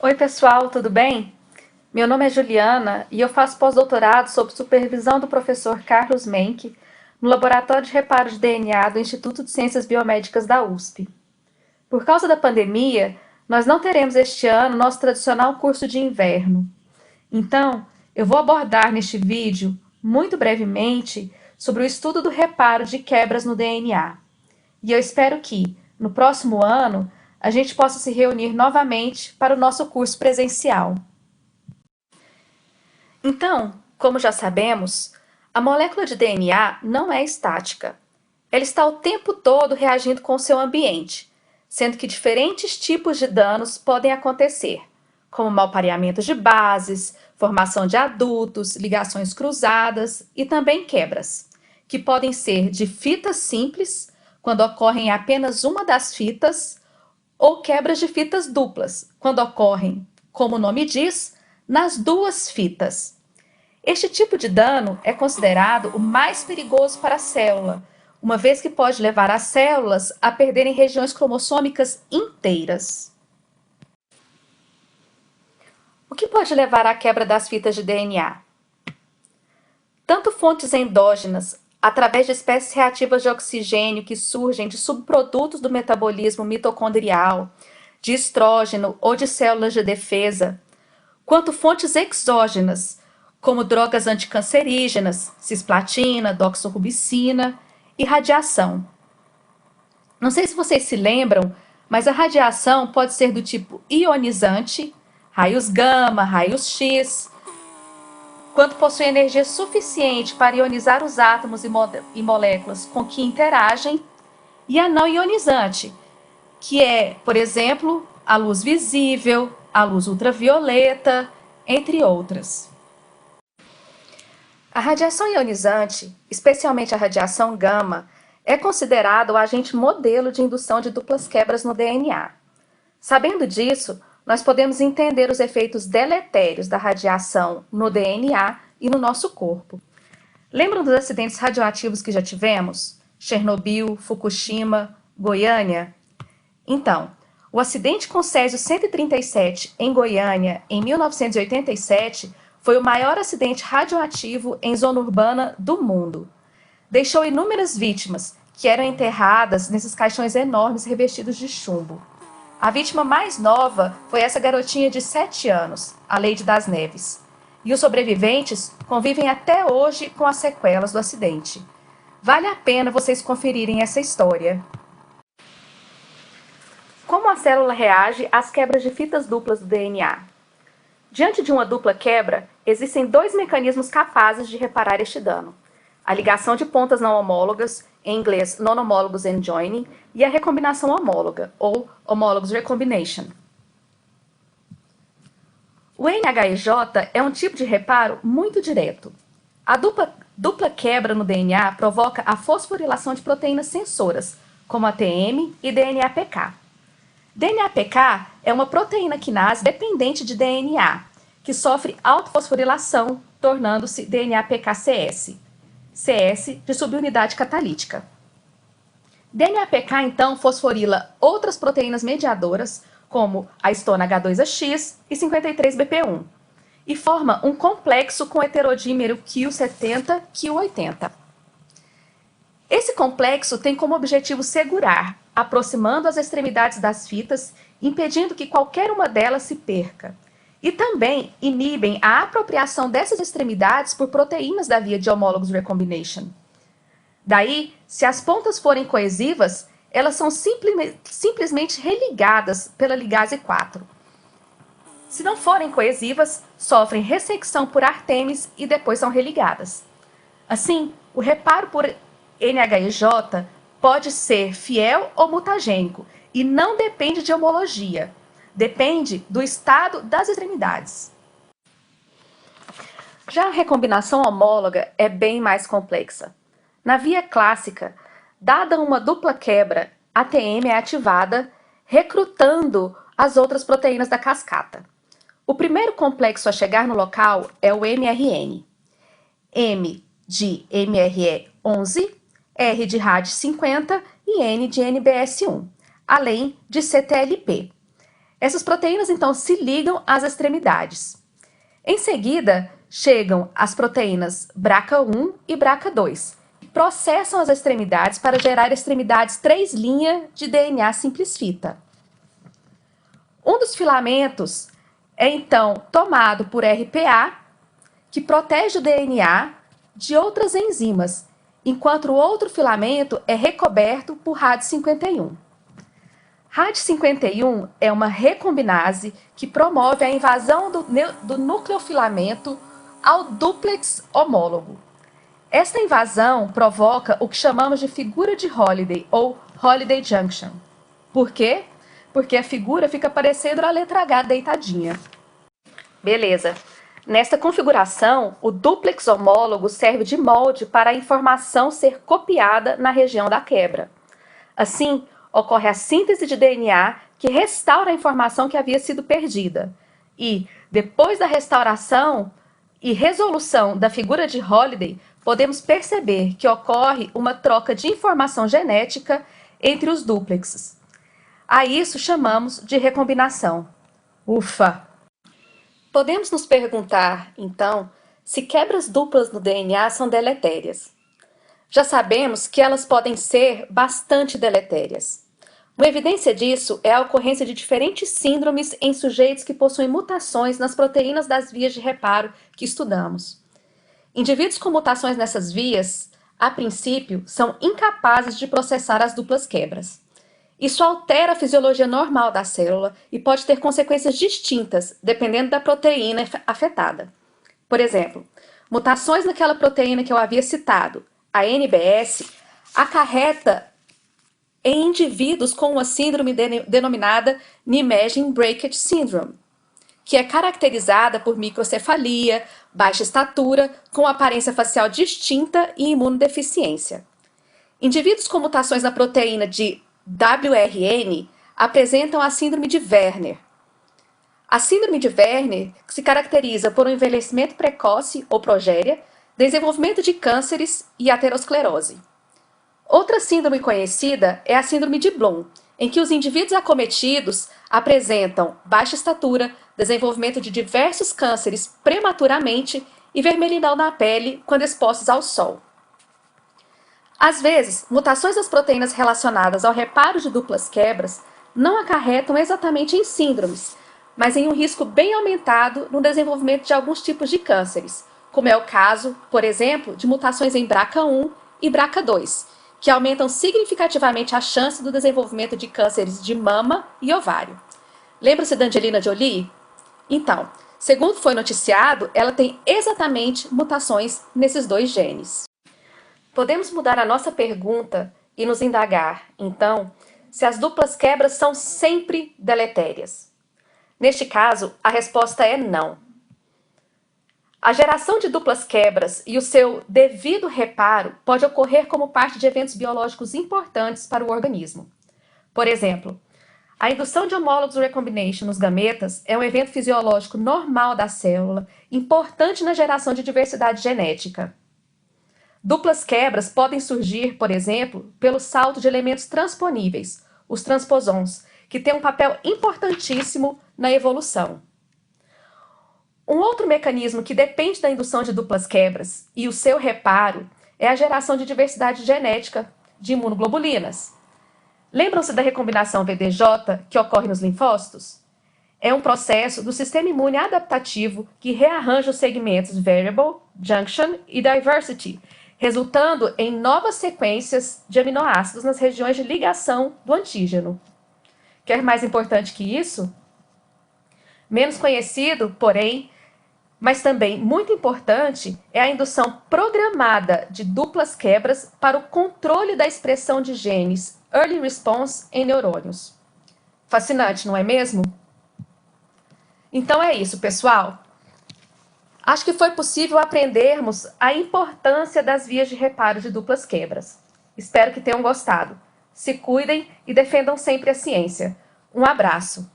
Oi, pessoal, tudo bem? Meu nome é Juliana e eu faço pós-doutorado sob supervisão do professor Carlos Menck no Laboratório de Reparo de DNA do Instituto de Ciências Biomédicas da USP. Por causa da pandemia, nós não teremos este ano nosso tradicional curso de inverno. Então, eu vou abordar neste vídeo, muito brevemente, sobre o estudo do reparo de quebras no DNA. E eu espero que, no próximo ano, a gente possa se reunir novamente para o nosso curso presencial. Então, como já sabemos, a molécula de DNA não é estática. Ela está o tempo todo reagindo com o seu ambiente, sendo que diferentes tipos de danos podem acontecer, como malpareamento de bases, formação de adultos, ligações cruzadas e também quebras, que podem ser de fitas simples, quando ocorrem em apenas uma das fitas, ou quebras de fitas duplas, quando ocorrem, como o nome diz, nas duas fitas. Este tipo de dano é considerado o mais perigoso para a célula, uma vez que pode levar as células a perderem regiões cromossômicas inteiras. O que pode levar à quebra das fitas de DNA? Tanto fontes endógenas, através de espécies reativas de oxigênio que surgem de subprodutos do metabolismo mitocondrial, de estrógeno ou de células de defesa, quanto fontes exógenas, como drogas anticancerígenas, cisplatina, doxorubicina e radiação. Não sei se vocês se lembram, mas a radiação pode ser do tipo ionizante, raios gama, raios X, quando possui energia suficiente para ionizar os átomos e moléculas com que interagem, e a não ionizante, que é, por exemplo, a luz visível, a luz ultravioleta, entre outras. A radiação ionizante, especialmente a radiação gama, é considerada o agente modelo de indução de duplas quebras no DNA. Sabendo disso, nós podemos entender os efeitos deletérios da radiação no DNA e no nosso corpo. Lembram dos acidentes radioativos que já tivemos? Chernobyl, Fukushima, Goiânia? Então, o acidente com Césio 137 em Goiânia, em 1987, foi o maior acidente radioativo em zona urbana do mundo. Deixou inúmeras vítimas, que eram enterradas nesses caixões enormes revestidos de chumbo. A vítima mais nova foi essa garotinha de 7 anos, a Leide das Neves. E os sobreviventes convivem até hoje com as sequelas do acidente. Vale a pena vocês conferirem essa história. Como a célula reage às quebras de fitas duplas do DNA? Diante de uma dupla quebra, existem dois mecanismos capazes de reparar este dano: a ligação de pontas não homólogas, em inglês non-homologous end joining, e a recombinação homóloga, ou homologous recombination. O NHEJ é um tipo de reparo muito direto. A dupla quebra no DNA provoca a fosforilação de proteínas sensoras, como ATM e DNA-PK. DNA-PK é uma proteína quinase dependente de DNA, que sofre autofosforilação, tornando-se DNA-PK-CS. CS de subunidade catalítica. DNA-PK, então, fosforila outras proteínas mediadoras, como a histona H2AX e 53BP1, e forma um complexo com heterodímero Q70, Q80. Esse complexo tem como objetivo segurar, aproximando as extremidades das fitas, impedindo que qualquer uma delas se perca. E também inibem a apropriação dessas extremidades por proteínas da via de homologous recombination. Daí, se as pontas forem coesivas, elas são simplesmente religadas pela ligase 4. Se não forem coesivas, sofrem ressecção por artemes e depois são religadas. Assim, o reparo por NHEJ pode ser fiel ou mutagênico e não depende de homologia. Depende do estado das extremidades. Já a recombinação homóloga é bem mais complexa. Na via clássica, dada uma dupla quebra, a TM é ativada, recrutando as outras proteínas da cascata. O primeiro complexo a chegar no local é o mRN. M de MRE11, R de RAD50 e N de NBS1, além de CTLP. Essas proteínas, então, se ligam às extremidades. Em seguida, chegam as proteínas BRCA1 e BRCA2, que processam as extremidades para gerar extremidades 3' de DNA simples fita. Um dos filamentos é, então, tomado por RPA, que protege o DNA de outras enzimas, enquanto o outro filamento é recoberto por RAD51. RAD51 é uma recombinase que promove a invasão do nucleofilamento ao dúplex homólogo. Esta invasão provoca o que chamamos de figura de Holliday, ou Holliday Junction. Por quê? Porque a figura fica parecendo a letra H deitadinha. Beleza. Nesta configuração, o dúplex homólogo serve de molde para a informação ser copiada na região da quebra. Assim, ocorre a síntese de DNA que restaura a informação que havia sido perdida. E, depois da restauração e resolução da figura de Holliday, podemos perceber que ocorre uma troca de informação genética entre os dúplexes. A isso chamamos de recombinação. Ufa! Podemos nos perguntar, então, se quebras duplas no DNA são deletérias. Já sabemos que elas podem ser bastante deletérias. Uma evidência disso é a ocorrência de diferentes síndromes em sujeitos que possuem mutações nas proteínas das vias de reparo que estudamos. Indivíduos com mutações nessas vias, a princípio, são incapazes de processar as duplas quebras. Isso altera a fisiologia normal da célula e pode ter consequências distintas, dependendo da proteína afetada. Por exemplo, mutações naquela proteína que eu havia citado, a NBS, acarreta em indivíduos com uma síndrome denominada Niemeyen Breakage Syndrome, que é caracterizada por microcefalia, baixa estatura, com aparência facial distinta e imunodeficiência. Indivíduos com mutações na proteína de WRN apresentam a síndrome de Werner. A síndrome de Werner se caracteriza por um envelhecimento precoce ou progéria, desenvolvimento de cânceres e aterosclerose. Outra síndrome conhecida é a síndrome de Bloom, em que os indivíduos acometidos apresentam baixa estatura, desenvolvimento de diversos cânceres prematuramente e vermelhidão na pele quando expostos ao sol. Às vezes, mutações das proteínas relacionadas ao reparo de duplas quebras não acarretam exatamente em síndromes, mas em um risco bem aumentado no desenvolvimento de alguns tipos de cânceres, como é o caso, por exemplo, de mutações em BRCA1 e BRCA2, que aumentam significativamente a chance do desenvolvimento de cânceres de mama e ovário. Lembra-se da Angelina Jolie? Então, segundo foi noticiado, ela tem exatamente mutações nesses dois genes. Podemos mudar a nossa pergunta e nos indagar, então, se as duplas quebras são sempre deletérias. Neste caso, a resposta é não. A geração de duplas quebras e o seu devido reparo pode ocorrer como parte de eventos biológicos importantes para o organismo. Por exemplo, a indução de homólogos recombination nos gametas é um evento fisiológico normal da célula, importante na geração de diversidade genética. Duplas quebras podem surgir, por exemplo, pelo salto de elementos transponíveis, os transposons, que têm um papel importantíssimo na evolução. Um outro mecanismo que depende da indução de duplas quebras e o seu reparo é a geração de diversidade genética de imunoglobulinas. Lembram-se da recombinação VDJ que ocorre nos linfócitos? É um processo do sistema imune adaptativo que rearranja os segmentos variable, junction e diversity, resultando em novas sequências de aminoácidos nas regiões de ligação do antígeno. Quer mais importante que isso? Menos conhecido, porém, mas também muito importante, é a indução programada de duplas quebras para o controle da expressão de genes early response em neurônios. Fascinante, não é mesmo? Então é isso, pessoal. Acho que foi possível aprendermos a importância das vias de reparo de duplas quebras. Espero que tenham gostado. Se cuidem e defendam sempre a ciência. Um abraço.